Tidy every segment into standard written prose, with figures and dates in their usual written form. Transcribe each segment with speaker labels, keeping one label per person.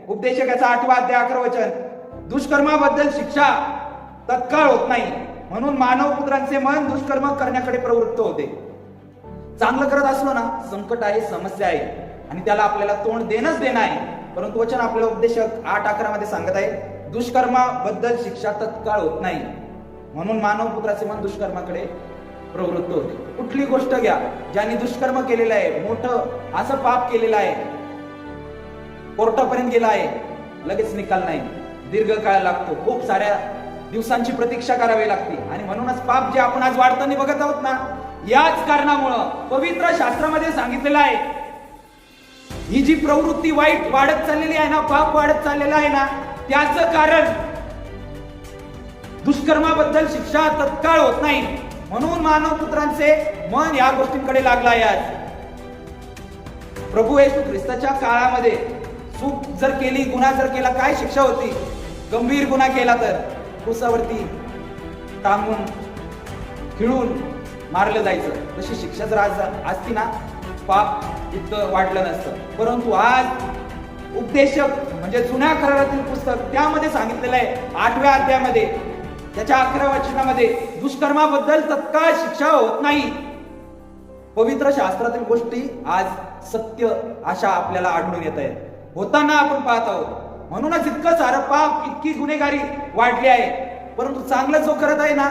Speaker 1: उपदेशकाचा 8वा अध्याय 11 वचन, दुष्कर्माबद्दल शिक्षा तत्काळ होत नाही, म्हणून मानव पुत्रांचे मन दुष्कर्म करण्याकडे प्रवृत्त होते. चांगलं करत असलो ना, संकट आहे, समस्या आहे आणि त्याला आपल्याला तोंड देणंच देणं आहे. परंतु वचन आपल्याला उपदेशक 8:11 मध्ये सांगत आहे, दुष्कर्माबद्दल शिक्षा तत्काळ होत नाही, म्हणून मानव पुत्राचे मन दुष्कर्माकडे प्रवृत्त होते. कुठली गोष्ट घ्या, ज्यांनी दुष्कर्म केलेलं आहे, मोठं असं पाप केलेलं आहे, कोर्टापर्यंत गेला आहे, लगेच निकाल नाही, दीर्घ काळ लागतो, खूप साऱ्या दिवसांची प्रतीक्षा करावी लागते. आणि म्हणूनच पाप जे आपण आज वाढताना बघत आहोत ना, याच कारणामुळं पवित्र शास्त्रामध्ये सांगितलेलं आहे, ही जी प्रवृत्ती वाईट वाढत चाललेली आहे ना, पाप वाढत चाललेला आहे ना, त्याचं कारण दुष्कर्माबद्दल शिक्षा तत्काळ होत नाही, म्हणून मानव पुत्रांचे मन या गोष्टींकडे लागलं आहे. आज प्रभू येशू ख्रिस्ताच्या काळामध्ये चूक जर केली, गुन्हा जर केला, काय शिक्षा होती? गंभीर गुन्हा केला तर क्रूसावरती टांगून खिळून मारलं जायचं. तशी शिक्षा जर आज असती ना, पाप इतकं वाढलं नसतं. परंतु आज उपदेशक म्हणजे जुन्या करारातील पुस्तक त्यामध्ये सांगितलेलं आहे 8व्या अध्यायामध्ये त्याच्या 11व्या वचनामध्ये, दुष्कर्माबद्दल तत्काळ शिक्षा होत नाही. पवित्र शास्त्रातील गोष्टी आज सत्य अशा आपल्याला आढळून येत आहेत, होताना आपण पाहत आहोत. म्हणूनच इतकं सारं पाप, इतकी गुन्हेगारी वाढली आहे. परंतु चांगलं जो करत आहे ना,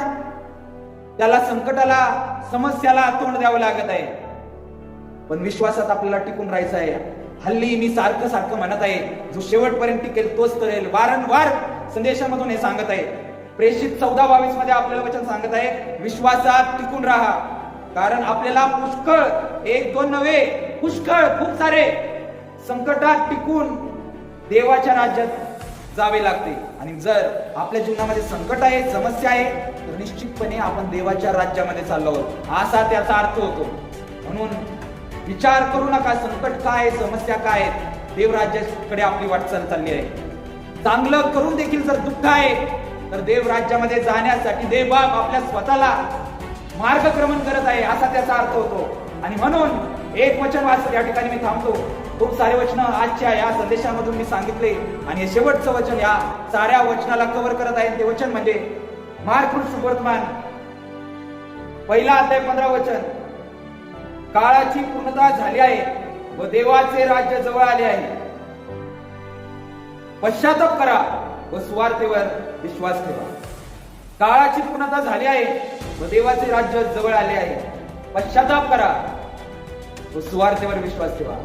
Speaker 1: त्याला संकटाला, समस्याला तोंड द्यावं लागत आहे. पण विश्वासात आपल्याला टिकून राहायचं आहे. हल्ली मी सारखं म्हणत आहे, जो शेवटपर्यंत टिकेल तोच तरेल. वारंवार संदेशामधून हे सांगत आहे. प्रेषित 14:22 मध्ये आपल्याला वचन सांगत आहे, विश्वासात टिकून राहा, कारण आपल्याला पुष्कळ, 1-2 नव्हे, पुष्कळ खूप सारे संकटात टिकून देवाच्या राज्यात जावे लागते. आणि जर आपल्या जीवनामध्ये संकट आहे, समस्या आहे, तर निश्चितपणे आपण देवाच्या राज्यामध्ये चाललो आहोत असा त्याचा अर्थ होतो. म्हणून विचार करू नका संकट काय, समस्या काय, देव राज्याकडे आपली वाटचाल चालली आहे. चांगलं करून देखील जर दुःख आहे, तर देव राज्यामध्ये जाण्यासाठी देव बाप आपल्या स्वतःला मार्गक्रमण करत आहे असा त्याचा अर्थ होतो. आणि म्हणून एक वचन वाचत या ठिकाणी मी थांबतो. खूप सारे वचन आजच्या या संदेशामधून मी सांगितले आणि हे शेवटचं वचन या साऱ्या वचनाला कव्हर करत आहे. ते वचन म्हणजे मार्क सुवर्तमान 1 अध्याय 15 वचन, काळाची पूर्णता झाली आहे व देवाचे राज्य जवळ आले आहे. पश्चाताप करा व सुवार्तेवर विश्वास ठेवा. काळाची पूर्णता झाली आहे व देवाचे राज्य जवळ आले आहे. पश्चाताप करा व सुवार्तेवर विश्वास ठेवा.